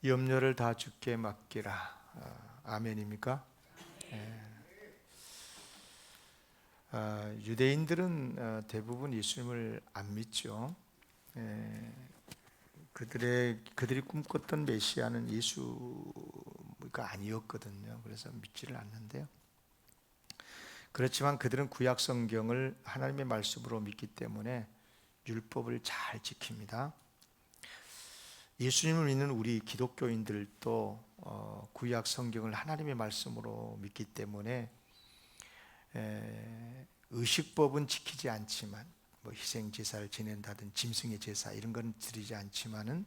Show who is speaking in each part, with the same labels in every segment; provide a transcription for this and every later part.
Speaker 1: 염려를 다 주께 맡기라. 아멘입니까? 예. 유대인들은 대부분 예수님을 안 믿죠. 예. 그들이 꿈꿨던 메시아는 예수가 아니었거든요. 그래서 믿지를 않는데요. 그렇지만 그들은 구약 성경을 하나님의 말씀으로 믿기 때문에 율법을 잘 지킵니다. 예수님을 믿는 우리 기독교인들도 구약 성경을 하나님의 말씀으로 믿기 때문에 의식법은 지키지 않지만 희생 제사를 지낸다든 짐승의 제사 이런 건 드리지 않지만은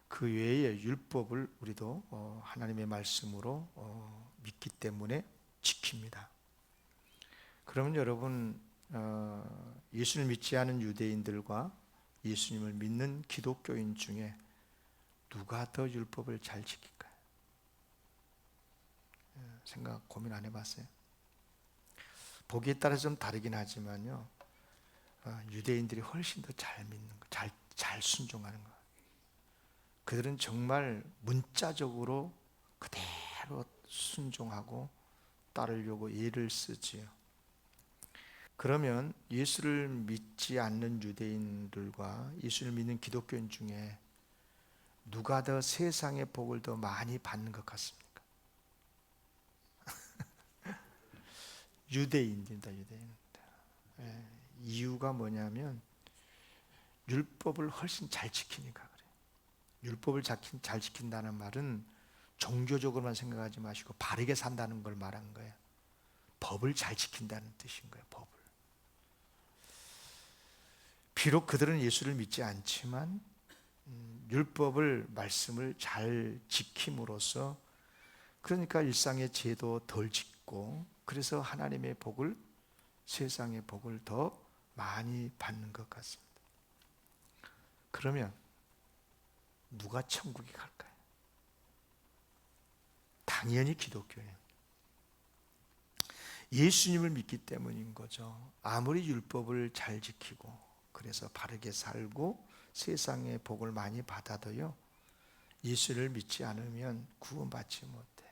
Speaker 1: 그 외에 율법을 우리도 하나님의 말씀으로 믿기 때문에 지킵니다. 그러면 여러분, 예수를 믿지 않은 유대인들과 예수님을 믿는 기독교인 중에 누가 더 율법을 잘 지킬까요? 생각 고민 안 해봤어요? 보기에 따라 좀 다르긴 하지만요, 유대인들이 훨씬 더 잘 믿는 거, 잘 순종하는 거. 그들은 정말 문자적으로 그대로 순종하고 따르려고 애를 쓰지요. 그러면 예수를 믿지 않는 유대인들과 예수를 믿는 기독교인 중에 누가 더 세상의 복을 더 많이 받는 것 같습니까? 유대인입니다. 이유가 뭐냐면 율법을 훨씬 잘 지키니까 그래요. 율법을 잘 지킨다는 말은 종교적으로만 생각하지 마시고 바르게 산다는 걸 말한 거예요. 법을 잘 지킨다는 뜻인 거예요. 법을. 비록 그들은 예수를 믿지 않지만 율법을 말씀을 잘 지킴으로써 그러니까 일상의 죄도 덜 짓고 그래서 하나님의 복을 세상의 복을 더 많이 받는 것 같습니다. 그러면 누가 천국에 갈까요? 당연히 기독교예요. 예수님을 믿기 때문인 거죠. 아무리 율법을 잘 지키고 그래서 바르게 살고 세상의 복을 많이 받아도요, 예수를 믿지 않으면 구원받지 못해요.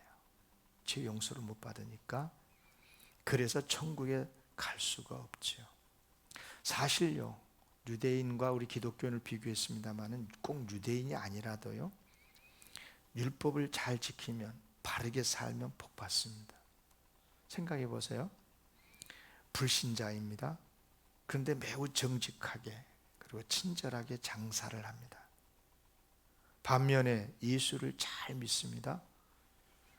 Speaker 1: 죄 용서를 못 받으니까. 그래서 천국에 갈 수가 없죠. 사실요, 유대인과 우리 기독교인을 비교했습니다마는 꼭 유대인이 아니라도요, 율법을 잘 지키면 바르게 살면 복 받습니다. 생각해 보세요. 불신자입니다. 그런데 매우 정직하게 그리고 친절하게 장사를 합니다. 반면에 예수를 잘 믿습니다.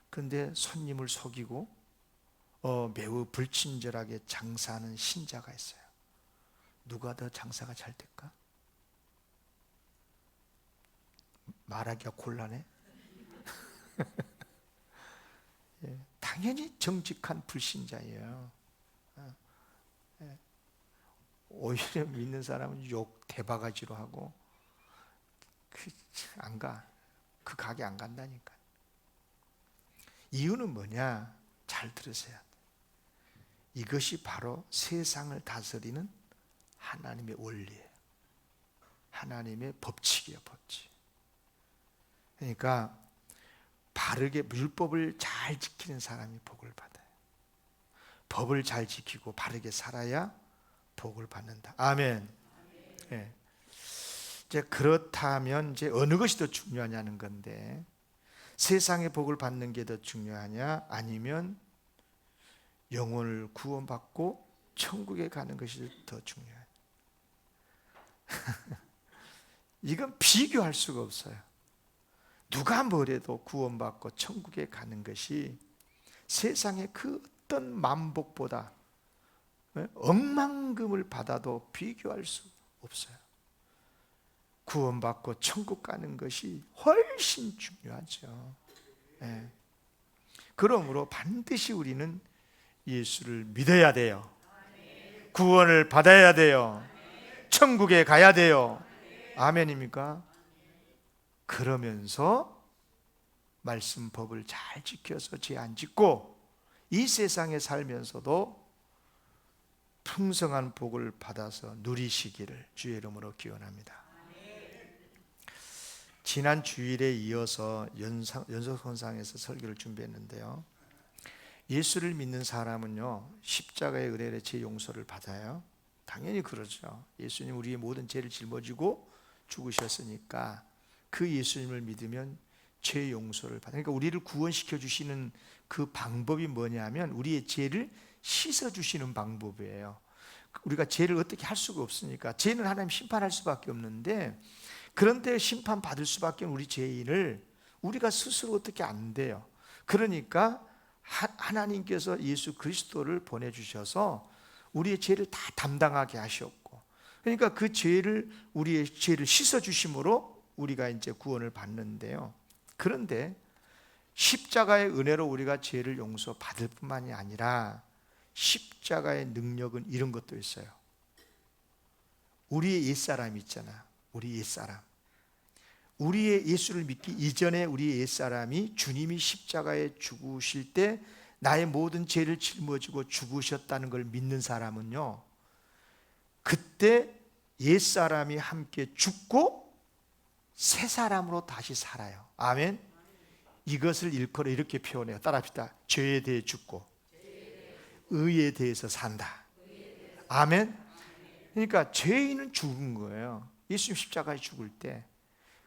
Speaker 1: 그런데 손님을 속이고 매우 불친절하게 장사하는 신자가 있어요. 누가 더 장사가 잘 될까? 말하기가 곤란해. 예, 당연히 정직한 불신자예요. 오히려 믿는 사람은 욕 대바가지로 하고 안 가. 그 가게 안 간다니까. 이유는 뭐냐? 잘 들으세요. 이것이 바로 세상을 다스리는 하나님의 원리예요. 하나님의 법칙이에요, 법칙. 그러니까 바르게 율법을 잘 지키는 사람이 복을 받아요. 법을 잘 지키고 바르게 살아야 복을 받는다. 아멘. 네. 이제 그렇다면 이제 어느 것이 더 중요하냐는 건데, 세상의 복을 받는 게 더 중요하냐, 아니면 영혼을 구원받고 천국에 가는 것이 더 중요하냐? 이건 비교할 수가 없어요. 누가 뭐래도 구원받고 천국에 가는 것이 세상의 그 어떤 만복보다 억만금을 받아도 비교할 수 없어요. 구원받고 천국 가는 것이 훨씬 중요하죠. 네. 그러므로 반드시 우리는 예수를 믿어야 돼요. 구원을 받아야 돼요. 천국에 가야 돼요. 아멘입니까? 그러면서 말씀 법을 잘 지켜서 죄 안 짓고 이 세상에 살면서도 풍성한 복을 받아서 누리시기를 주의 이름으로 기원합니다. 지난 주일에 이어서 연속선상에서 설교를 준비했는데요, 예수를 믿는 사람은요 십자가의 은혜의 죄 용서를 받아요. 당연히 그러죠. 예수님 우리의 모든 죄를 짊어지고 죽으셨으니까 그 예수님을 믿으면 죄 용서를 받아요. 그러니까 우리를 구원시켜 주시는 그 방법이 뭐냐면 우리의 죄를 씻어 주시는 방법이에요. 우리가 죄를 어떻게 할 수가 없으니까, 죄는 하나님 심판할 수밖에 없는데, 그런데 심판받을 수밖에 없는 우리 죄인을 우리가 스스로 어떻게 안 돼요. 그러니까 하나님께서 예수 그리스도를 보내주셔서 우리의 죄를 다 담당하게 하셨고, 그러니까 그 죄를, 우리의 죄를 씻어주심으로 우리가 이제 구원을 받는데요. 그런데 십자가의 은혜로 우리가 죄를 용서받을 뿐만이 아니라 십자가의 능력은 이런 것도 있어요. 우리의 옛사람이 있잖아. 우리 옛사람, 우리의 예수를 믿기 이전에 우리의 옛사람이 주님이 십자가에 죽으실 때 나의 모든 죄를 짊어지고 죽으셨다는 걸 믿는 사람은요, 그때 옛사람이 함께 죽고 새 사람으로 다시 살아요. 아멘. 이것을 일컬어 이렇게 표현해요. 따라합시다. 죄에 대해 죽고 의에 대해서 산다. 아멘. 그러니까 죄인은 죽은 거예요, 예수님 십자가에 죽을 때.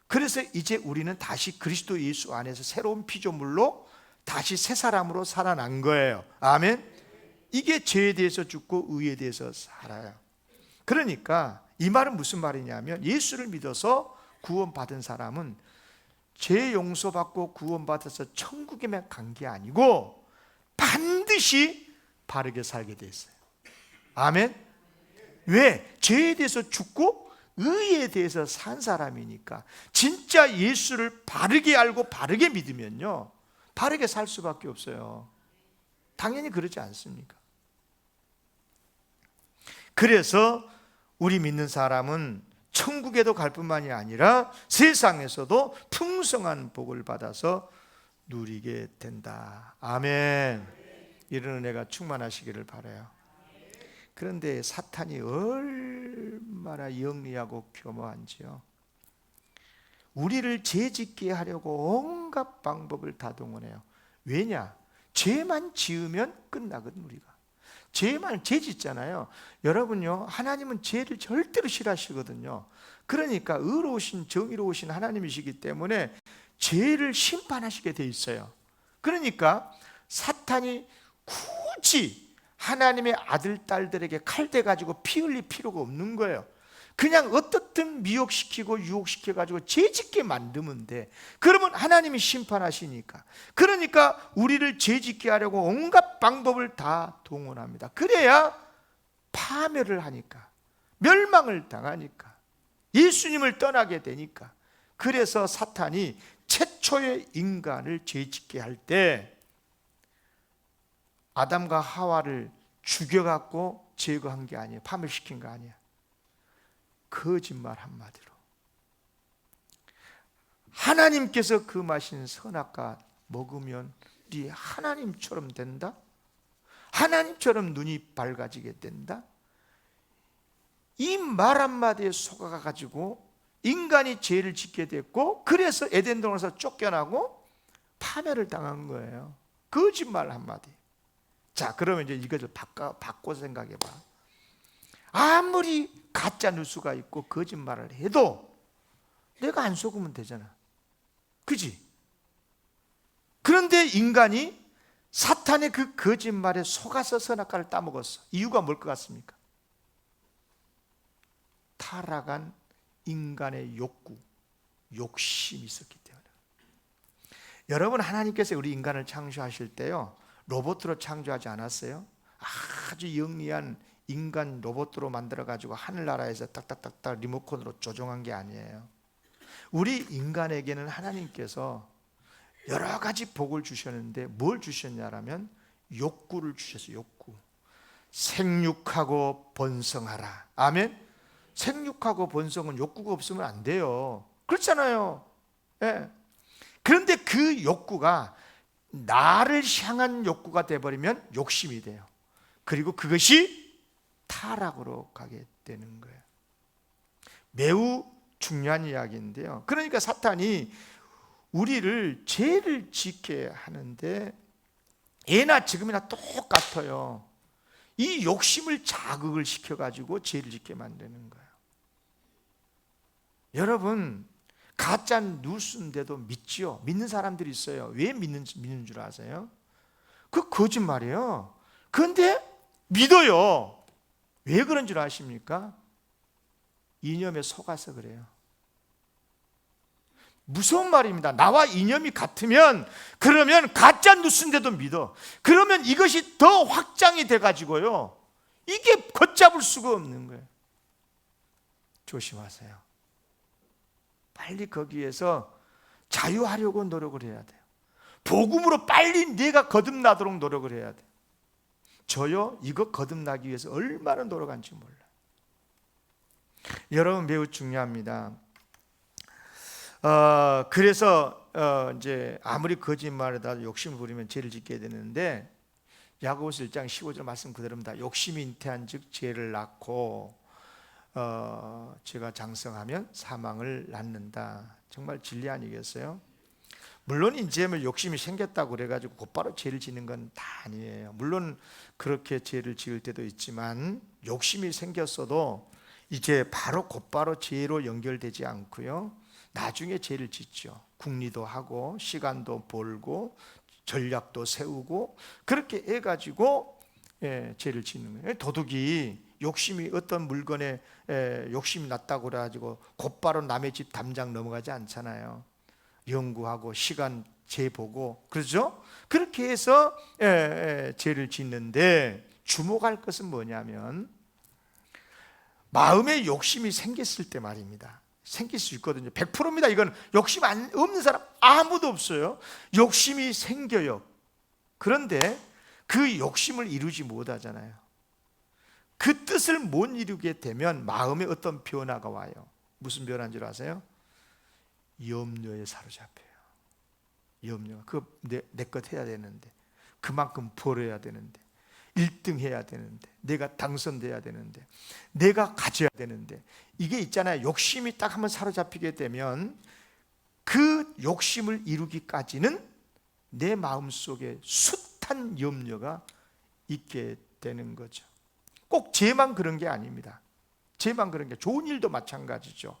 Speaker 1: 그래서 이제 우리는 다시 그리스도 예수 안에서 새로운 피조물로 다시 새 사람으로 살아난 거예요. 아멘. 이게 죄에 대해서 죽고 의에 대해서 살아요. 그러니까 이 말은 무슨 말이냐면, 예수를 믿어서 구원받은 사람은 죄 용서받고 구원받아서 천국에만 간 게 아니고 반드시 바르게 살게 돼 있어요. 아멘. 왜? 죄에 대해서 죽고 의에 대해서 산 사람이니까. 진짜 예수를 바르게 알고 바르게 믿으면요, 바르게 살 수밖에 없어요. 당연히 그러지 않습니까? 그래서 우리 믿는 사람은 천국에도 갈 뿐만이 아니라 세상에서도 풍성한 복을 받아서 누리게 된다. 아멘. 이런 은혜가 충만하시기를 바라요. 그런데 사탄이 얼마나 영리하고 교묘한지요. 우리를 죄짓게 하려고 온갖 방법을 다 동원해요. 왜냐? 죄만 지으면 끝나거든. 우리가 죄 짓잖아요. 여러분요, 하나님은 죄를 절대로 싫어하시거든요. 그러니까 의로우신 정의로우신 하나님이시기 때문에 죄를 심판하시게 돼 있어요. 그러니까 사탄이 굳이 하나님의 아들, 딸들에게 칼대 가지고 피 흘릴 필요가 없는 거예요. 그냥 어떻든 미혹시키고 유혹시켜가지고 죄짓게 만들면 돼. 그러면 하나님이 심판하시니까. 그러니까 우리를 죄짓게 하려고 온갖 방법을 다 동원합니다. 그래야 파멸을 하니까, 멸망을 당하니까, 예수님을 떠나게 되니까. 그래서 사탄이 최초의 인간을 죄짓게 할 때 아담과 하와를 죽여갖고 제거한 게 아니에요. 파멸시킨 거 아니에요. 거짓말 한마디로 하나님께서 금하신 선악과 먹으면 네 하나님처럼 된다? 하나님처럼 눈이 밝아지게 된다? 이 말 한마디에 속아가지고 인간이 죄를 짓게 됐고, 그래서 에덴 동산에서 쫓겨나고 파멸을 당한 거예요. 거짓말 한마디. 자, 그러면 이제 이것을 바꿔 생각해봐. 아무리 가짜 뉴스가 있고 거짓말을 해도 내가 안 속으면 되잖아. 그지? 그런데 인간이 사탄의 그 거짓말에 속아서 선악과를 따먹었어. 이유가 뭘 것 같습니까? 타락한 인간의 욕구, 욕심이 있었기 때문에. 여러분, 하나님께서 우리 인간을 창조하실 때요, 로봇으로 창조하지 않았어요? 아주 영리한 인간 로봇으로 만들어가지고 하늘나라에서 딱딱딱딱 리모컨으로 조종한 게 아니에요. 우리 인간에게는 하나님께서 여러 가지 복을 주셨는데 뭘 주셨냐라면 욕구를 주셨어요. 욕구. 생육하고 번성하라. 아멘. 생육하고 번성은 욕구가 없으면 안 돼요. 그렇잖아요. 예. 그런데 그 욕구가 나를 향한 욕구가 되어버리면 욕심이 돼요. 그리고 그것이 타락으로 가게 되는 거예요. 매우 중요한 이야기인데요. 그러니까 사탄이 우리를 죄를 짓게 하는데 예나 지금이나 똑같아요. 이 욕심을 자극을 시켜가지고 죄를 짓게 만드는 거예요. 여러분, 가짜 뉴스인데도 믿지요? 믿는 사람들이 있어요. 왜 믿는 줄 아세요? 그 거짓말이에요. 그런데 믿어요. 왜 그런 줄 아십니까? 이념에 속아서 그래요. 무서운 말입니다. 나와 이념이 같으면, 그러면 가짜 뉴스인데도 믿어. 그러면 이것이 더 확장이 돼가지고요, 이게 걷잡을 수가 없는 거예요. 조심하세요. 빨리 거기에서 자유하려고 노력을 해야 돼요. 복음으로 빨리 내가 거듭나도록 노력을 해야 돼요. 저요, 이거 거듭나기 위해서 얼마나 노력한지 몰라요. 여러분, 매우 중요합니다. 그래서 이제 아무리 거짓말에다 욕심을 부리면 죄를 짓게 되는데, 야고보서 1장 15절 말씀 그대로입니다. 욕심이 잉태한즉 죄를 낳고 죄가 장성하면 사망을 낳는다. 정말 진리 아니겠어요? 물론 이제 뭐 욕심이 생겼다고 그래가지고 곧바로 죄를 짓는 건 다 아니에요. 물론 그렇게 죄를 지을 때도 있지만, 욕심이 생겼어도 이제 바로 곧바로 죄로 연결되지 않고요, 나중에 죄를 짓죠. 궁리도 하고 시간도 벌고 전략도 세우고 그렇게 해가지고 죄를 짓는 거예요. 도둑이 욕심이 어떤 물건에 욕심이 났다고 그래가지고 곧바로 남의 집 담장 넘어가지 않잖아요. 연구하고 시간 재보고, 그렇죠? 그렇게 해서 죄를 짓는데, 주목할 것은 뭐냐면 마음에 욕심이 생겼을 때 말입니다. 생길 수 있거든요. 100%입니다. 이건 욕심 없는 사람 아무도 없어요. 욕심이 생겨요. 그런데 그 욕심을 이루지 못하잖아요. 그 뜻을 못 이루게 되면 마음에 어떤 변화가 와요. 무슨 변화인 줄 아세요? 염려에 사로잡혀요. 염려. 그거 내 것 해야 되는데, 그만큼 벌어야 되는데, 1등 해야 되는데, 내가 당선돼야 되는데, 내가 가져야 되는데, 이게 있잖아요. 욕심이 딱 한번 사로잡히게 되면 그 욕심을 이루기까지는 내 마음속에 숱한 염려가 있게 되는 거죠. 꼭 죄만 그런 게 아닙니다. 죄만 그런 게, 좋은 일도 마찬가지죠.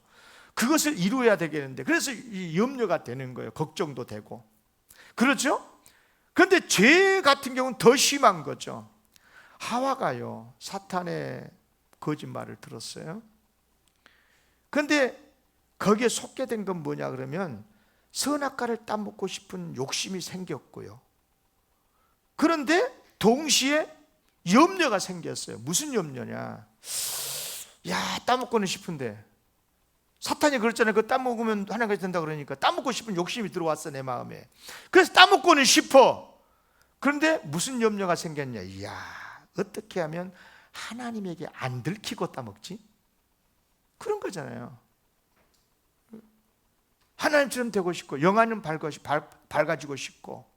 Speaker 1: 그것을 이루어야 되겠는데, 그래서 이 염려가 되는 거예요. 걱정도 되고. 그렇죠? 그런데 죄 같은 경우는 더 심한 거죠. 하와가요, 사탄의 거짓말을 들었어요. 그런데 거기에 속게 된 건 뭐냐 그러면, 선악과를 따먹고 싶은 욕심이 생겼고요. 그런데 동시에 염려가 생겼어요. 무슨 염려냐? 야, 따먹고는 싶은데, 사탄이 그랬잖아요. 그거 따먹으면 하나님까지 된다 그러니까 따먹고 싶은 욕심이 들어왔어, 내 마음에. 그래서 따먹고는 싶어. 그런데 무슨 염려가 생겼냐? 이야, 어떻게 하면 하나님에게 안 들키고 따먹지? 그런 거잖아요. 하나님처럼 되고 싶고, 영화는 밝아지고 싶고,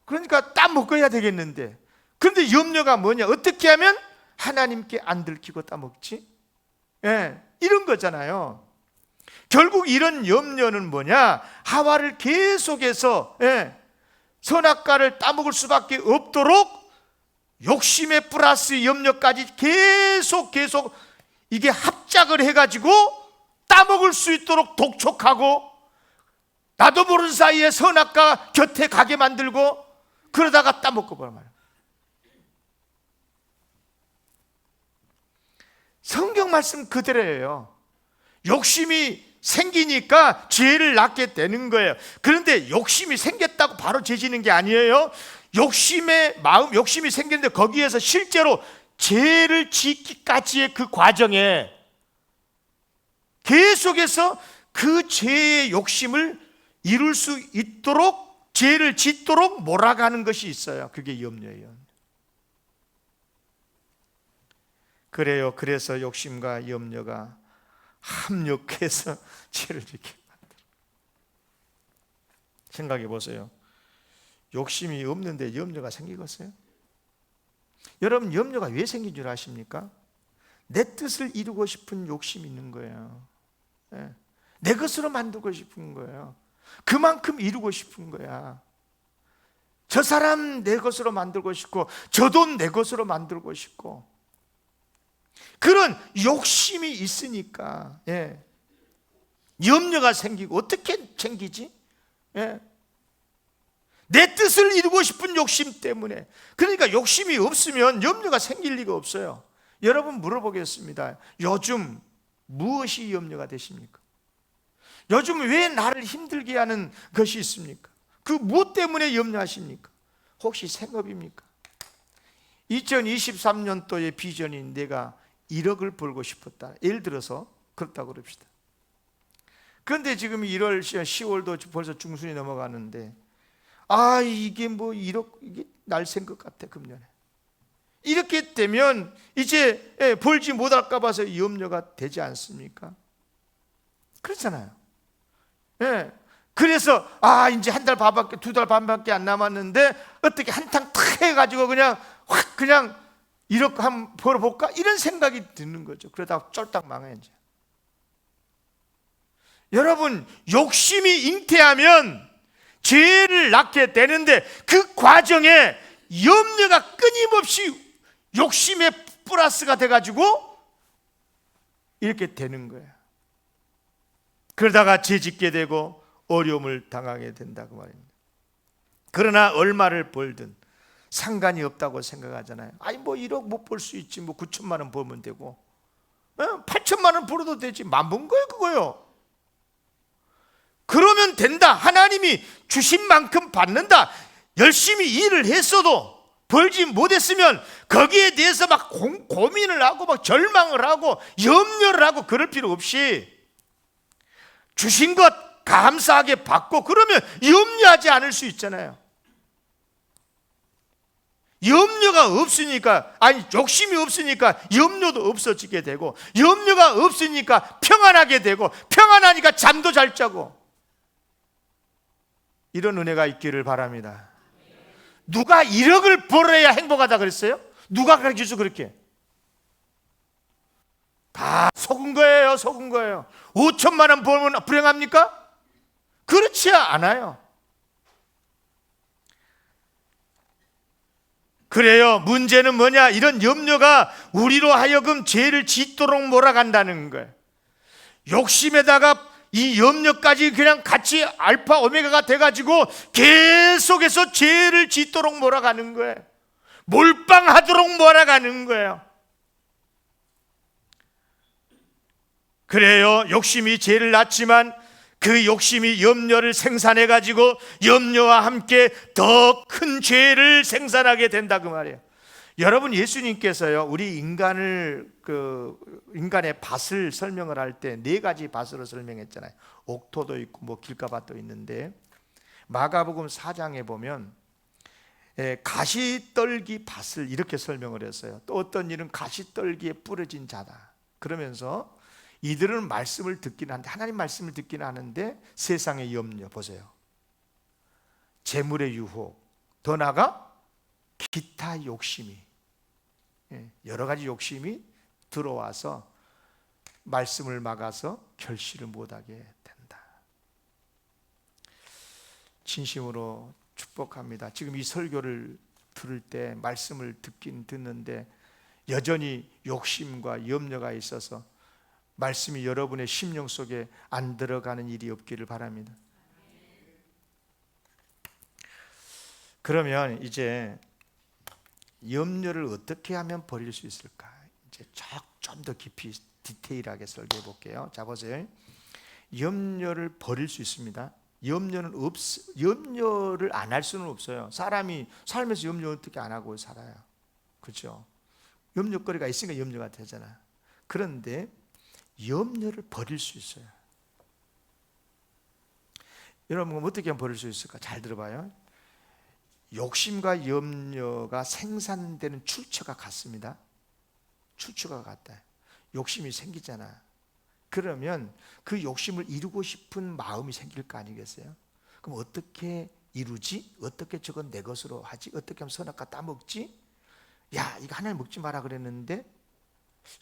Speaker 1: 그러니까 따먹어야 되겠는데, 그런데 염려가 뭐냐? 어떻게 하면 하나님께 안 들키고 따먹지? 이런 거잖아요. 결국 이런 염려는 뭐냐? 하와를 계속해서 선악과를 따먹을 수밖에 없도록 욕심에 플러스 염려까지 계속 이게 합작을 해가지고 따먹을 수 있도록 독촉하고, 나도 모르는 사이에 선악과 곁에 가게 만들고, 그러다가 따먹고 보란 말이에요. 성경 말씀 그대로예요. 욕심이 생기니까 죄를 낳게 되는 거예요. 그런데 욕심이 생겼다고 바로 죄 지는 게 아니에요. 욕심의 마음, 욕심이 생겼는데 거기에서 실제로 죄를 짓기까지의 그 과정에 계속해서 그 죄의 욕심을 이룰 수 있도록, 죄를 짓도록 몰아가는 것이 있어요. 그게 염려예요. 그래요. 그래서 욕심과 염려가 합력해서 죄를 짓게 만들어. 생각해 보세요. 욕심이 없는데 염려가 생기겠어요? 여러분, 염려가 왜 생긴 줄 아십니까? 내 뜻을 이루고 싶은 욕심이 있는 거예요. 예. 내 것으로 만들고 싶은 거예요. 그만큼 이루고 싶은 거야. 저 사람 내 것으로 만들고 싶고 저 돈 내 것으로 만들고 싶고 그런 욕심이 있으니까 예. 염려가 생기고 어떻게 생기지? 예. 내 뜻을 이루고 싶은 욕심 때문에. 그러니까 욕심이 없으면 염려가 생길 리가 없어요. 여러분 물어보겠습니다. 요즘 무엇이 염려가 되십니까? 요즘 왜 나를 힘들게 하는 것이 있습니까? 그 무엇 때문에 염려하십니까? 혹시 생업입니까? 2023년도의 비전이 내가 1억을 벌고 싶었다. 예를 들어서 그렇다고 그럽시다. 그런데 지금 1월, 10월도 벌써 중순이 넘어가는데 이게 뭐 1억 이게 날 샌 것 같아 금년에. 이렇게 되면 이제 벌지 못할까 봐서 염려가 되지 않습니까? 그렇잖아요. 예. 그래서 이제 한 달 반밖에 2달 반밖에 안 남았는데 어떻게 한탕 탁 해가지고 그냥 확 그냥 1억 한번 벌어볼까 이런 생각이 드는 거죠. 그러다가 쫄딱 망해야지. 여러분 욕심이 잉태하면 죄를 낳게 되는데 그 과정에 염려가 끊임없이 욕심의 플러스가 돼가지고 이렇게 되는 거예요. 그러다가 죄 짓게 되고 어려움을 당하게 된다고 말입니다. 그러나 얼마를 벌든 상관이 없다고 생각하잖아요. 뭐 1억 못 벌 수 있지, 뭐 9천만 원 벌면 되고 8천만 원 벌어도 되지, 만번 거예요 그거요. 그러면 된다. 하나님이 주신 만큼 받는다. 열심히 일을 했어도 벌지 못했으면 거기에 대해서 막 고민을 하고 막 절망을 하고 염려를 하고 그럴 필요 없이 주신 것 감사하게 받고 그러면 염려하지 않을 수 있잖아요. 염려가 없으니까 욕심이 없으니까 염려도 없어지게 되고 염려가 없으니까 평안하게 되고 평안하니까 잠도 잘 자고 이런 은혜가 있기를 바랍니다. 누가 1억을 벌어야 행복하다 그랬어요? 누가 가르쳐서 그렇게? 다 속은 거예요. 속은 거예요. 5천만 원 벌면 불행합니까? 그렇지 않아요. 그래요. 문제는 뭐냐? 이런 염려가 우리로 하여금 죄를 짓도록 몰아간다는 거예요. 욕심에다가 이 염려까지 그냥 같이 알파 오메가가 돼가지고 계속해서 죄를 짓도록 몰아가는 거예요. 몰빵하도록 몰아가는 거예요. 그래요. 욕심이 죄를 낳지만 그 욕심이 염려를 생산해가지고 염려와 함께 더 큰 죄를 생산하게 된다 그 말이에요. 여러분 예수님께서요 우리 인간의 밭을 설명을 할 때 4가지 밭으로 설명했잖아요. 옥토도 있고 뭐 길가밭도 있는데 마가복음 4장에 보면 가시떨기 밭을 이렇게 설명을 했어요. 또 어떤 일은 가시떨기에 부러진 자다 그러면서 이들은 말씀을 듣기는 하는데 하나님 말씀을 듣기는 하는데 세상의 염려 보세요. 재물의 유혹 더 나아가 기타 욕심이 여러 가지 욕심이 들어와서 말씀을 막아서 결실을 못하게 된다. 진심으로 축복합니다. 지금 이 설교를 들을 때 말씀을 듣긴 듣는데 여전히 욕심과 염려가 있어서 말씀이 여러분의 심령 속에 안 들어가는 일이 없기를 바랍니다. 그러면 이제 염려를 어떻게 하면 버릴 수 있을까? 이제 좀 더 깊이 디테일하게 설계해 볼게요. 자 보세요. 염려를 버릴 수 있습니다. 염려를 안 할 수는 없어요. 사람이 살면서 염려 어떻게 안 하고 살아요? 그렇죠? 염려거리가 있으니까 염려가 되잖아. 그런데 염려를 버릴 수 있어요. 여러분 어떻게 하면 버릴 수 있을까? 잘 들어봐요. 욕심과 염려가 생산되는 출처가 같습니다. 출처가 같다. 욕심이 생기잖아. 그러면 그 욕심을 이루고 싶은 마음이 생길 거 아니겠어요? 그럼 어떻게 이루지? 어떻게 저건 내 것으로 하지? 어떻게 하면 선악과 따먹지? 야 이거 하나님 먹지 마라 그랬는데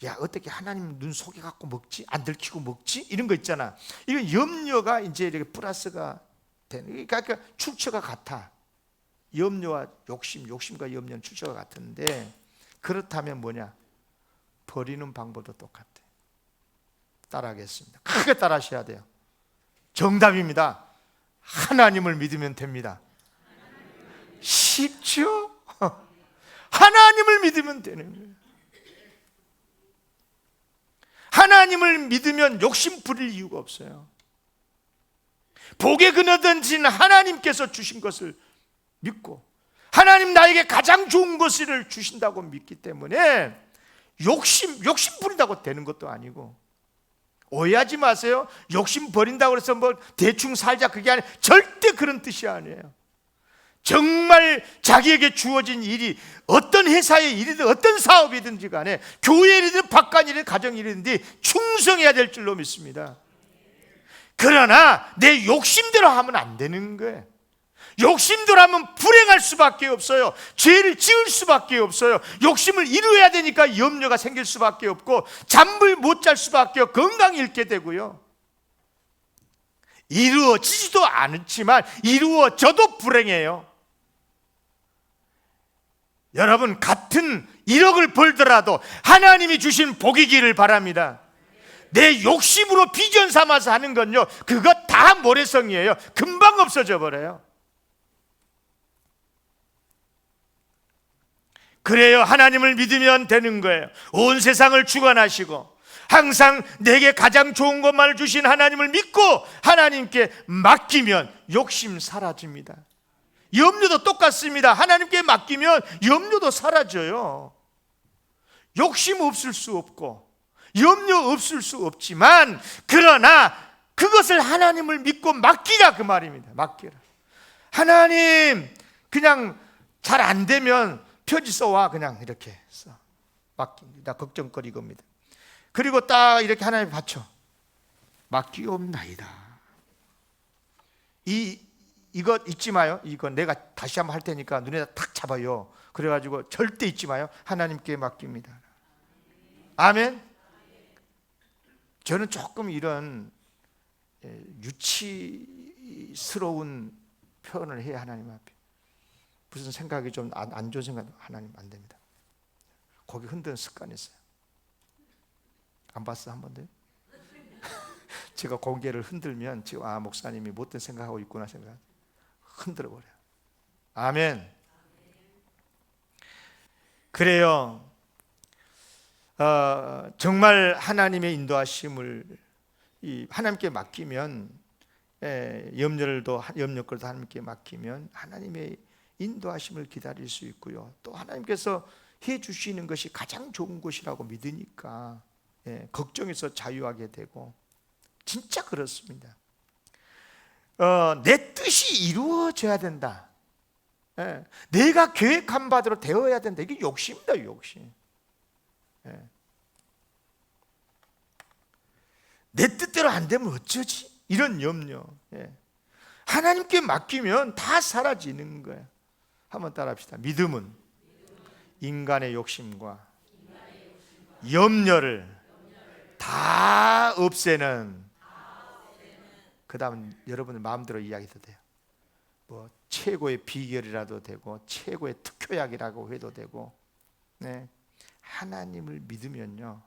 Speaker 1: 야, 어떻게 하나님 눈 속에 갖고 먹지? 안 들키고 먹지? 이런 거 있잖아. 이건 염려가 이제 이렇게 플러스가 되는, 그러니까 출처가 같아. 염려와 욕심과 염려는 출처가 같은데, 그렇다면 뭐냐? 버리는 방법도 똑같아. 따라하겠습니다. 크게 따라하셔야 돼요. 정답입니다. 하나님을 믿으면 됩니다. 쉽죠? 하나님을 믿으면 되는 거예요. 하나님을 믿으면 욕심 부릴 이유가 없어요. 복의 근원이신 하나님께서 주신 것을 믿고, 하나님 나에게 가장 좋은 것을 주신다고 믿기 때문에 욕심 부린다고 되는 것도 아니고, 오해하지 마세요. 욕심 버린다고 해서 뭐 대충 살자, 그게 아니에요. 절대 그런 뜻이 아니에요. 정말 자기에게 주어진 일이 어떤 회사의 일이든 어떤 사업이든지 간에, 교회 일이든 바깥 일이든 가정 일이든지 충성해야 될 줄로 믿습니다. 그러나 내 욕심대로 하면 안 되는 거예요. 욕심대로 하면 불행할 수밖에 없어요. 죄를 지을 수밖에 없어요. 욕심을 이루어야 되니까 염려가 생길 수밖에 없고, 잠을 못 잘 수밖에 없고, 건강을 잃게 되고요. 이루어지지도 않지만 이루어져도 불행해요. 여러분, 같은 1억을 벌더라도 하나님이 주신 복이기를 바랍니다. 내 욕심으로 비전 삼아서 하는 건요, 그거 다 모래성이에요. 금방 없어져 버려요. 그래요, 하나님을 믿으면 되는 거예요. 온 세상을 주관하시고 항상 내게 가장 좋은 것만을 주신 하나님을 믿고 하나님께 맡기면 욕심 사라집니다. 염려도 똑같습니다. 하나님께 맡기면 염려도 사라져요. 욕심 없을 수 없고 염려 없을 수 없지만, 그러나 그것을 하나님을 믿고 맡기라, 그 말입니다. 맡기라. 하나님, 그냥 잘 안 되면 표지 써와, 그냥 이렇게 써. 맡깁니다. 걱정거리 겁니다. 그리고 딱 이렇게 하나님 바쳐. 맡기옵나이다. 이거 잊지 마요. 이거 내가 다시 한번 할 테니까 눈에다 탁 잡아요. 그래가지고 절대 잊지 마요. 하나님께 맡깁니다. 아멘. 저는 조금 이런 유치스러운 표현을 해야 하나님 앞에. 무슨 생각이 좀 안 좋은 생각, 하나님 안 됩니다. 고개 흔드는 습관이 있어요. 안 봤어, 한 번도? 제가 고개를 흔들면 지금 목사님이 못된 생각하고 있구나 생각, 흔들어 버려요. 아멘. 그래요. 정말 하나님의 인도하심을 하나님께 맡기면, 염려걸도 하나님께 맡기면 하나님의 인도하심을 기다릴 수 있고요. 또 하나님께서 해주시는 것이 가장 좋은 것이라고 믿으니까 걱정에서 자유하게 되고, 진짜 그렇습니다. 내 뜻이 이루어져야 된다. 내가 계획한 바대로 되어야 된다. 이게 욕심이다, 욕심. 내 뜻대로 안 되면 어쩌지? 이런 염려. 하나님께 맡기면 다 사라지는 거예요. 한번 따라합시다. 믿음은 인간의 욕심과 염려를 다 없애는, 그 다음은 여러분의 마음대로 이야기해도 돼요. 뭐 최고의 비결이라도 되고 최고의 특효약이라고 해도 되고, 하나님을 믿으면요,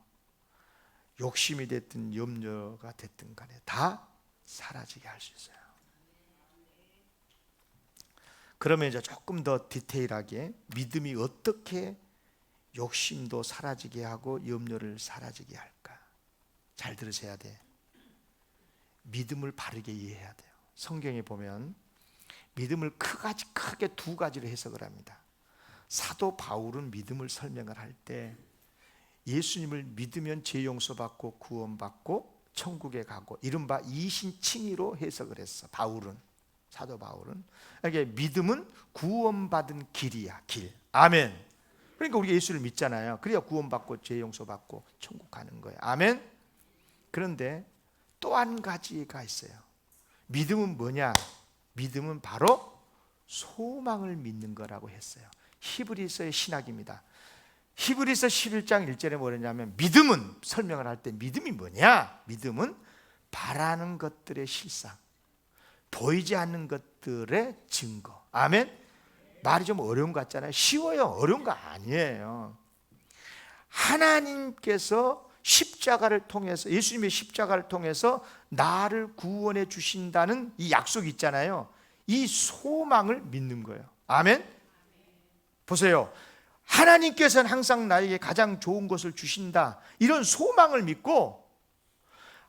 Speaker 1: 욕심이 됐든 염려가 됐든 간에 다 사라지게 할 수 있어요. 그러면 이제 조금 더 디테일하게 믿음이 어떻게 욕심도 사라지게 하고 염려를 사라지게 할까? 잘 들으셔야 돼. 믿음을 바르게 이해해야 돼요. 성경에 보면 믿음을 크게 두 가지로 해석을 합니다. 사도 바울은 믿음을 설명을 할 때 예수님을 믿으면 죄 용서받고 구원받고 천국에 가고, 이른바 이신칭의로 해석을 했어. 사도 바울은 이게 믿음은 구원받은 길이야, 길. 아멘. 그러니까 우리가 예수를 믿잖아요. 그래야 구원받고 죄 용서받고 천국 가는 거예요. 아멘. 그런데 또 한 가지가 있어요. 믿음은 뭐냐? 믿음은 바로 소망을 믿는 거라고 했어요. 히브리서의 신학입니다. 히브리서 11장 1절에 뭐냐면 믿음은 설명을 할 때 믿음이 뭐냐? 믿음은 바라는 것들의 실상, 보이지 않는 것들의 증거. 아멘. 말이 좀 어려운 것 같잖아요. 쉬워요. 어려운 거 아니에요. 하나님께서 십자가를 통해서, 예수님의 십자가를 통해서 나를 구원해 주신다는 이 약속이 있잖아요. 이 소망을 믿는 거예요. 아멘. 보세요. 하나님께서는 항상 나에게 가장 좋은 것을 주신다, 이런 소망을 믿고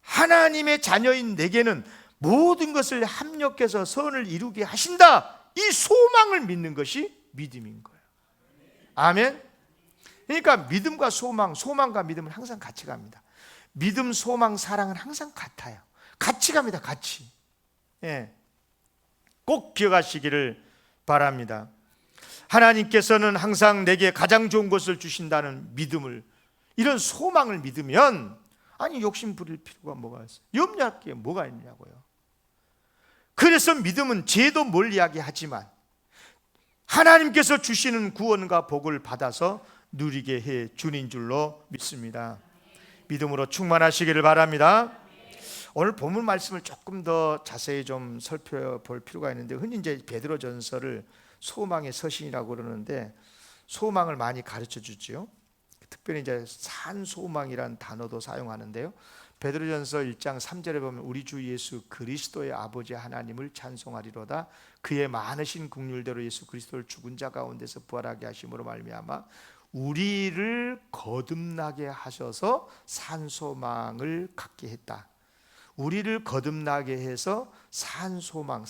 Speaker 1: 하나님의 자녀인 내게는 모든 것을 합력해서 선을 이루게 하신다, 이 소망을 믿는 것이 믿음인 거예요. 아멘. 그러니까 믿음과 소망, 소망과 믿음은 항상 같이 갑니다. 믿음, 소망, 사랑은 항상 같아요. 같이 갑니다. 같이. 예. 꼭 기억하시기를 바랍니다. 하나님께서는 항상 내게 가장 좋은 것을 주신다는 믿음을, 이런 소망을 믿으면, 아니 욕심 부릴 필요가 뭐가 있어요? 염려할 게 뭐가 있냐고요. 그래서 믿음은 죄도 멀리하게 하지만 하나님께서 주시는 구원과 복을 받아서 누리게 해 주는 줄로 믿습니다. 믿음으로 충만하시기를 바랍니다. 오늘 본문 말씀을 조금 더 자세히 좀 살펴볼 필요가 있는데, 흔히 이제 베드로전서를 소망의 서신이라고 그러는데 소망을 많이 가르쳐 주지요. 특별히 이제 산소망이라는 단어도 사용하는데요. 베드로전서 1장 3절에 보면 우리 주 예수 그리스도의 아버지 하나님을 찬송하리로다. 그의 많으신 긍휼대로 예수 그리스도를 죽은 자 가운데서 부활하게 하심으로 말미암아 우리를 거듭나게 하셔서 산소망을 갖게 했다. 우리를 거듭나게 해서 산소망,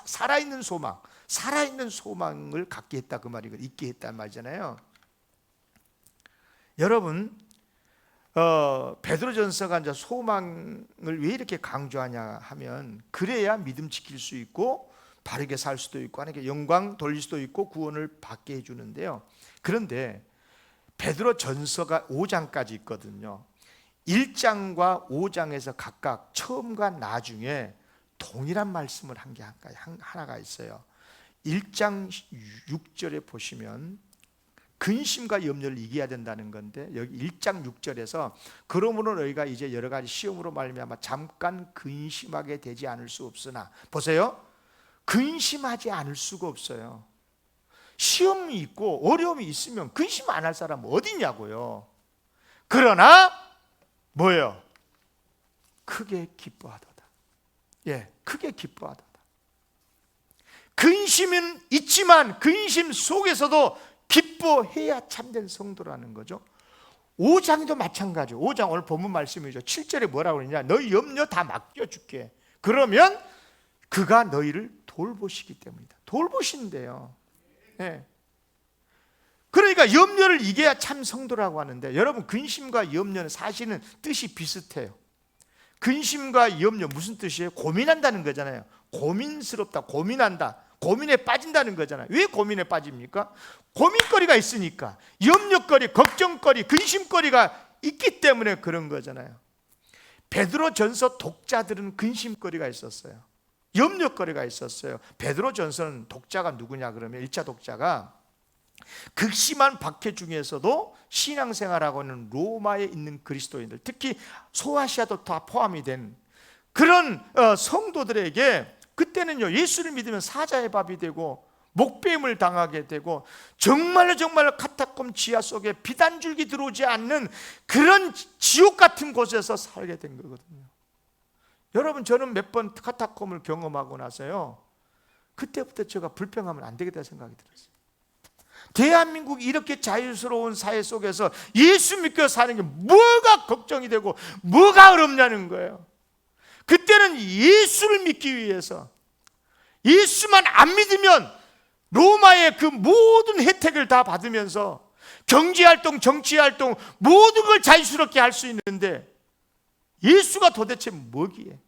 Speaker 1: 살아있는 소망, 살아있는 소망을 갖게 했다, 그 말이거든요. 있게 했단 말이잖아요. 여러분, 베드로전서가 이제 소망을 왜 이렇게 강조하냐 하면, 그래야 믿음 지킬 수 있고 바르게 살 수도 있고 하나님께 영광 돌릴 수도 있고 구원을 받게 해주는데요. 그런데 베드로전서가 5장까지 있거든요. 1장과 5장에서 각각 처음과 나중에 동일한 말씀을 한 게 하나가 있어요. 1장 6절에 보시면 근심과 염려를 이겨야 된다는 건데, 여기 1장 6절에서 그러므로 너희가 이제 여러 가지 시험으로 말미암아 잠깐 근심하게 되지 않을 수 없으나, 보세요, 근심하지 않을 수가 없어요. 시험이 있고 어려움이 있으면 근심 안 할 사람 어디 있냐고요. 그러나 뭐예요? 크게 기뻐하도다. 예, 크게 기뻐하도다. 근심은 있지만 근심 속에서도 기뻐해야 참된 성도라는 거죠. 5장도 마찬가지예요. 5장 오늘 본문 말씀이죠. 7절에 뭐라고 그러냐? 너희 염려 다 맡겨줄게. 그러면 그가 너희를 돌보시기 때문이다. 돌보신대요. 네. 그러니까 염려를 이겨야 참 성도라고 하는데, 여러분 근심과 염려는 사실은 뜻이 비슷해요. 근심과 염려 무슨 뜻이에요? 고민한다는 거잖아요. 고민스럽다, 고민한다, 고민에 빠진다는 거잖아요. 왜 고민에 빠집니까? 고민거리가 있으니까. 염려거리, 걱정거리, 근심거리가 있기 때문에 그런 거잖아요. 베드로전서 독자들은 근심거리가 있었어요. 염려거리가 있었어요. 베드로전서는 독자가 누구냐 그러면 1차 독자가 극심한 박해 중에서도 신앙생활하고는 로마에 있는 그리스도인들, 특히 소아시아도 다 포함이 된 그런 성도들에게, 그때는요 예수를 믿으면 사자의 밥이 되고 목배임을 당하게 되고 정말로 카타콤 지하 속에 비단줄기 들어오지 않는 그런 지옥 같은 곳에서 살게 된 거거든요. 여러분, 저는 몇 번 카타콤을 경험하고 나서요, 그때부터 제가 불평하면 안 되겠다 생각이 들었어요. 대한민국이 이렇게 자유스러운 사회 속에서 예수 믿고 사는 게 뭐가 걱정이 되고 뭐가 어렵냐는 거예요. 그때는 예수를 믿기 위해서, 예수만 안 믿으면 로마의 그 모든 혜택을 다 받으면서 경제활동, 정치활동 모든 걸 자유스럽게 할 수 있는데 예수가 도대체 뭐기에?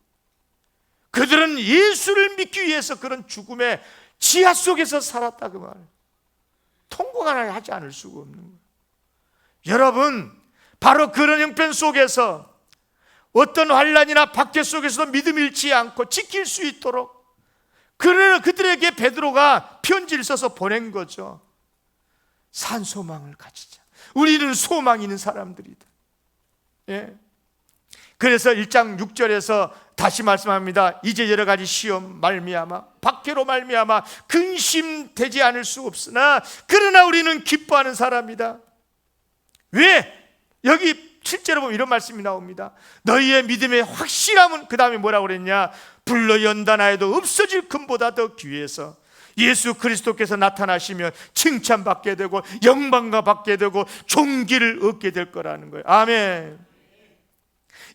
Speaker 1: 그들은 예수를 믿기 위해서 그런 죽음의 지하 속에서 살았다, 그 말이에요. 통곡하나 하지 않을 수가 없는 거예요. 여러분, 바로 그런 형편 속에서 어떤 환난이나 박해 속에서도 믿음 잃지 않고 지킬 수 있도록 그들에게 베드로가 편지를 써서 보낸 거죠. 산 소망을 가지자. 우리는 소망 있는 사람들이다. 예. 그래서 1장 6절에서 다시 말씀합니다. 이제 여러 가지 시험 말미암아 박해로 말미암아 근심되지 않을 수 없으나 그러나 우리는 기뻐하는 사람이다. 왜? 여기 실제로 보면 이런 말씀이 나옵니다. 너희의 믿음의 확실함은, 그 다음에 뭐라고 그랬냐? 불로 연단하여도 없어질 금보다 더 귀해서 예수 그리스도께서 나타나시면 칭찬받게 되고 영광과 받게 되고 존귀를 얻게 될 거라는 거예요. 아멘.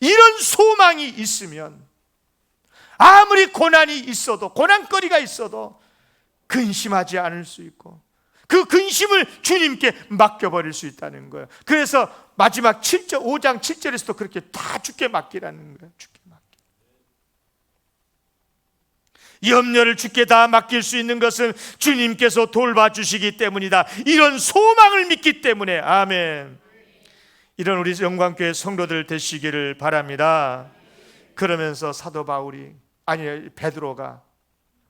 Speaker 1: 이런 소망이 있으면 아무리 고난이 있어도, 고난거리가 있어도 근심하지 않을 수 있고 그 근심을 주님께 맡겨버릴 수 있다는 거예요. 그래서 마지막 5장 7절에서도 그렇게 다 주께 맡기라는 거예요. 주께 맡기. 염려를 주께 다 맡길 수 있는 것은 주님께서 돌봐주시기 때문이다. 이런 소망을 믿기 때문에. 아멘. 이런 우리 영광교회 성도들 되시기를 바랍니다. 그러면서 사도 바울이, 아니 베드로가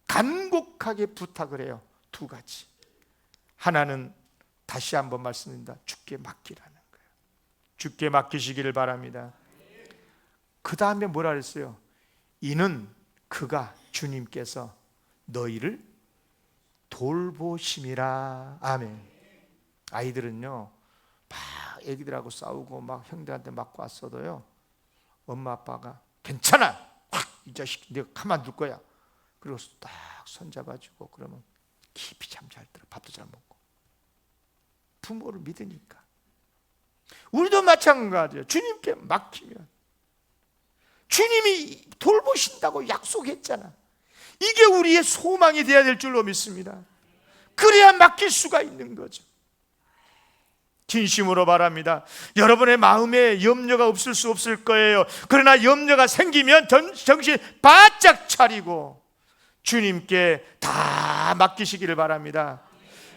Speaker 1: 간곡하게 부탁을 해요. 두 가지. 하나는 다시 한번 말씀드립니다. 주께 맡기라는 거예요. 주께 맡기시기를 바랍니다. 그 다음에 뭐라 그랬어요? 이는 그가, 주님께서 너희를 돌보심이라. 아멘. 아이들은요, 막 애기들하고 싸우고 막 형들한테 맞고 왔어도요, 엄마 아빠가 괜찮아, 이 자식 내가 가만둘 거야. 그리고 딱 손잡아주고 그러면 깊이 잠 잘 들어. 밥도 잘 먹고. 부모를 믿으니까. 우리도 마찬가지예요. 주님께 맡기면 주님이 돌보신다고 약속했잖아. 이게 우리의 소망이 되어야 될 줄로 믿습니다. 그래야 맡길 수가 있는 거죠. 진심으로 바랍니다. 여러분의 마음에 염려가 없을 수 없을 거예요. 그러나 염려가 생기면 정신 바짝 차리고 주님께 다 맡기시기를 바랍니다.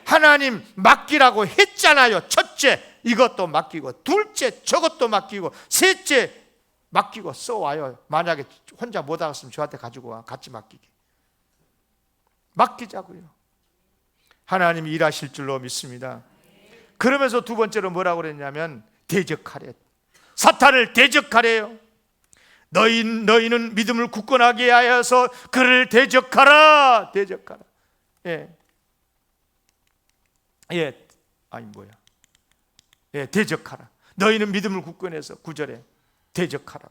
Speaker 1: 하나님 맡기라고 했잖아요. 첫째 이것도 맡기고, 둘째 저것도 맡기고, 셋째 맡기고 써와요. 만약에 혼자 못 알았으면 저한테 가지고 와. 같이 맡기게. 맡기자고요. 하나님이 일하실 줄로 믿습니다. 그러면서 두 번째로 뭐라고 그랬냐면 대적하래. 사탄을 대적하래요. 너희는 믿음을 굳건하게 하여서 그를 대적하라. 대적하라. 대적하라. 너희는 믿음을 굳건해서, 9절에 대적하라.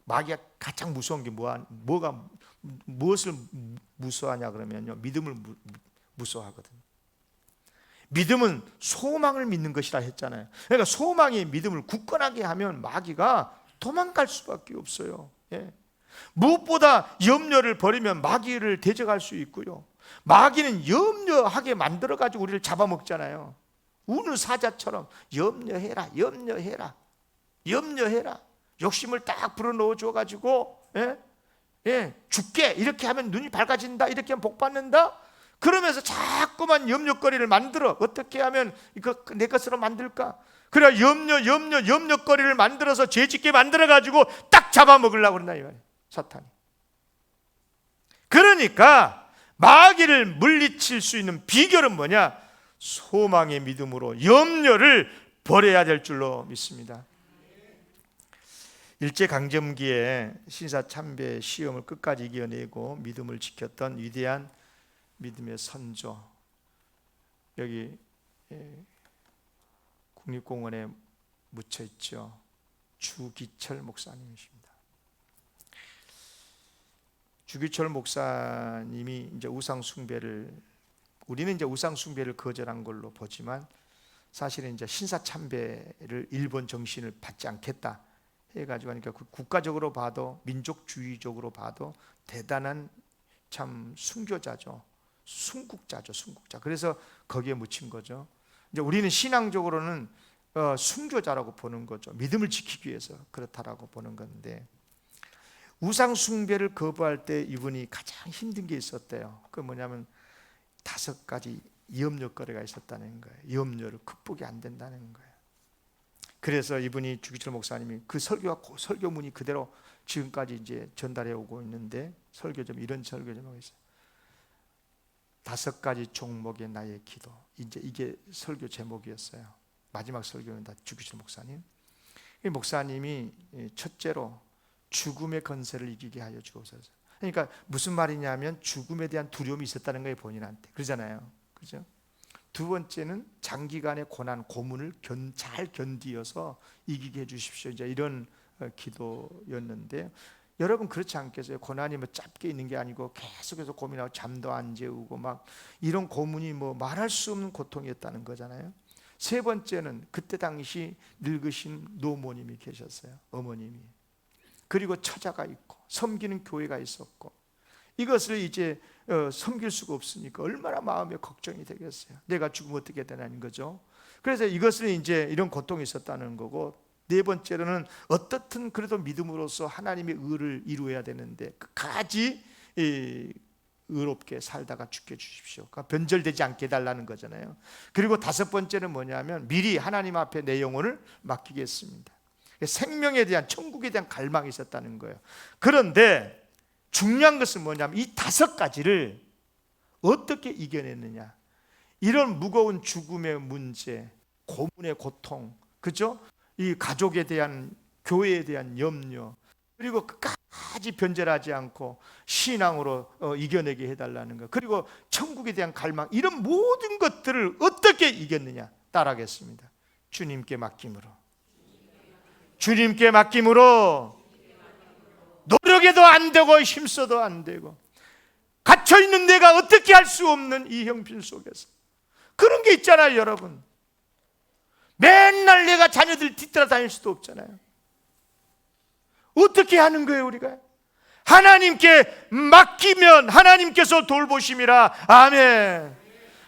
Speaker 1: 마귀가 가장 무서운 게 무엇을 무서워하냐 그러면요, 믿음을 무서워하거든요. 믿음은 소망을 믿는 것이라 했잖아요. 그러니까 소망이 믿음을 굳건하게 하면 마귀가 도망갈 수밖에 없어요. 무엇보다 염려를 버리면 마귀를 대적할 수 있고요. 마귀는 염려하게 만들어가지고 우리를 잡아먹잖아요. 우는 사자처럼 염려해라, 염려해라, 염려해라. 욕심을 딱 불어넣어 줘가지고 죽게, 이렇게 하면 눈이 밝아진다, 이렇게 하면 복 받는다. 그러면서 자꾸만 염려거리를 만들어. 어떻게 하면 이거 내 것으로 만들까? 그래 염려거리를 만들어서 죄짓게 만들어가지고 딱 잡아먹으려고 그런다 이 말이에요, 사탄이. 그러니까 마귀를 물리칠 수 있는 비결은 뭐냐? 소망의 믿음으로 염려를 버려야 될 줄로 믿습니다. 일제강점기에 신사참배 시험을 끝까지 이겨내고 믿음을 지켰던 위대한 믿음의 선조, 여기 국립공원에 묻혀 있죠. 주기철 목사님이십니다. 주기철 목사님이 이제 우상 숭배를, 우리는 이제 우상 숭배를 거절한 걸로 보지만 사실은 이제 신사 참배를 일본 정신을 받지 않겠다 해가지고 하니까 국가적으로 봐도 민족주의적으로 봐도 대단한 참 순교자죠. 순국자죠, 순국자. 그래서 거기에 묻힌 거죠. 이제 우리는 신앙적으로는 순교자라고 보는 거죠. 믿음을 지키기 위해서 그렇다라고 보는 건데, 우상 숭배를 거부할 때 이분이 가장 힘든 게 있었대요. 그 뭐냐면 5가지 염려거리가 있었다는 거예요. 염려를 극복이 안 된다는 거예요. 그래서 이분이, 주기철 목사님이 그 설교문이 그대로 지금까지 이제 전달해 오고 있는데, 설교 좀 이런 설교 좀 하고 있어요. 5 가지 종목의 나의 기도. 이제 이게 설교 제목이었어요. 마지막 설교입니다. 주기철 목사님. 이 목사님이 첫째로 죽음의 권세를 이기게 하여 주옵소서. 그러니까 무슨 말이냐면 죽음에 대한 두려움이 있었다는 거예요, 본인한테. 그러잖아요. 그죠? 두 번째는 장기간의 고난, 고문을 잘 견디어서 이기게 해 주십시오. 이제 이런 기도였는데, 여러분 그렇지 않겠어요? 고난이 뭐 짧게 있는 게 아니고 계속해서 고민하고 잠도 안 재우고 막 이런 고문이 뭐 말할 수 없는 고통이었다는 거잖아요. 세 번째는 그때 당시 늙으신 노모님이 계셨어요. 어머님이. 그리고 처자가 있고 섬기는 교회가 있었고, 이것을 이제 섬길 수가 없으니까 얼마나 마음에 걱정이 되겠어요. 내가 죽으면 어떻게 되냐는 거죠. 그래서 이것을 이제 이런 고통이 있었다는 거고, 네 번째로는 어떻든 그래도 믿음으로써 하나님의 의를 이루어야 되는데 끝까지 의롭게 살다가 죽게 주십시오. 그러니까 변절되지 않게 해달라는 거잖아요. 그리고 5번째는 뭐냐면 미리 하나님 앞에 내 영혼을 맡기겠습니다. 생명에 대한, 천국에 대한 갈망이 있었다는 거예요. 그런데 중요한 것은 뭐냐면 이 5 가지를 어떻게 이겨냈느냐. 이런 무거운 죽음의 문제, 고문의 고통, 그죠? 이 가족에 대한, 교회에 대한 염려, 그리고 끝까지 변절하지 않고 신앙으로 이겨내게 해달라는 것, 그리고 천국에 대한 갈망, 이런 모든 것들을 어떻게 이겼느냐. 따라하겠습니다. 주님께 맡김으로. 주님께 맡김으로. 노력해도 안 되고 힘써도 안 되고 갇혀있는 내가 어떻게 할 수 없는 이 형편 속에서 그런 게 있잖아요, 여러분. 맨날 내가 자녀들 뒤따라 다닐 수도 없잖아요. 어떻게 하는 거예요, 우리가? 하나님께 맡기면 하나님께서 돌보심이라. 아멘.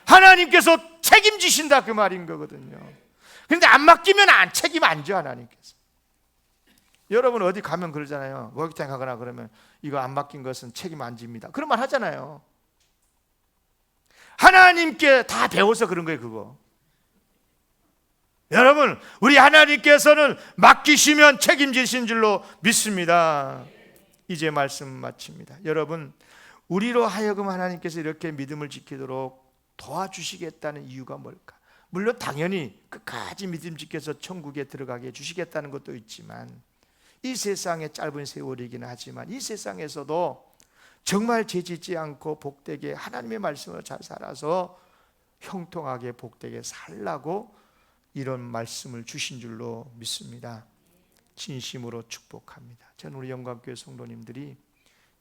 Speaker 1: 하나님께서 책임지신다, 그 말인 거거든요. 그런데 안 맡기면 책임 안 져, 하나님께서. 여러분 어디 가면 그러잖아요. 목욕탕 가거나 그러면 이거 안 맡긴 것은 책임 안 집니다. 그런 말 하잖아요. 하나님께 다 배워서 그런 거예요, 그거. 여러분, 우리 하나님께서는 맡기시면 책임지신 줄로 믿습니다. 이제 말씀 마칩니다. 여러분, 우리로 하여금 하나님께서 이렇게 믿음을 지키도록 도와주시겠다는 이유가 뭘까? 물론 당연히 끝까지 믿음 지켜서 천국에 들어가게 해주시겠다는 것도 있지만, 이 세상의 짧은 세월이긴 하지만 이 세상에서도 정말 죄짓지 않고 복되게 하나님의 말씀을 잘 살아서 형통하게 복되게 살라고 이런 말씀을 주신 줄로 믿습니다. 진심으로 축복합니다. 저는 우리 영광교회 성도님들이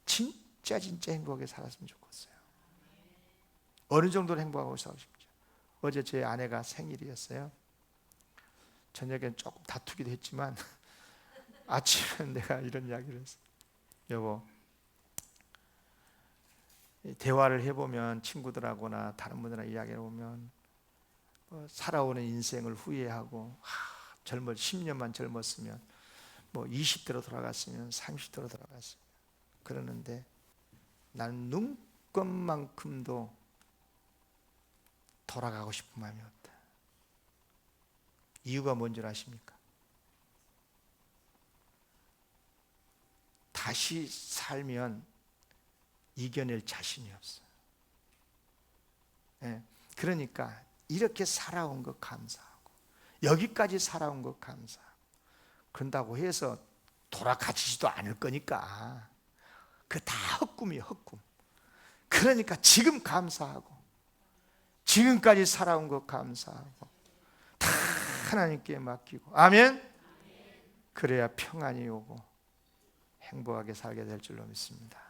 Speaker 1: 진짜 행복하게 살았으면 좋겠어요. 어느 정도로 행복하고 살고 싶죠. 어제 제 아내가 생일이었어요. 저녁엔 조금 다투기도 했지만 아침에 내가 이런 이야기를 했어요. 여보, 대화를 해보면 친구들하고나 다른 분들이랑 이야기해보면 살아오는 인생을 후회하고, 10년만 젊었으면, 20대로 돌아갔으면, 30대로 돌아갔으면 그러는데 나는 눈꼽만큼도 돌아가고 싶은 마음이 없다. 이유가 뭔 줄 아십니까? 다시 살면 이겨낼 자신이 없어요. 그러니까 이렇게 살아온 것 감사하고, 여기까지 살아온 것 감사하고, 그런다고 해서 돌아가지지도 않을 거니까 그 다 헛꿈이에요, 헛꿈. 그러니까 지금 감사하고, 지금까지 살아온 것 감사하고, 다 하나님께 맡기고, 아멘. 그래야 평안이 오고 행복하게 살게 될 줄로 믿습니다.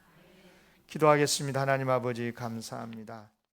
Speaker 1: 기도하겠습니다. 하나님 아버지 감사합니다.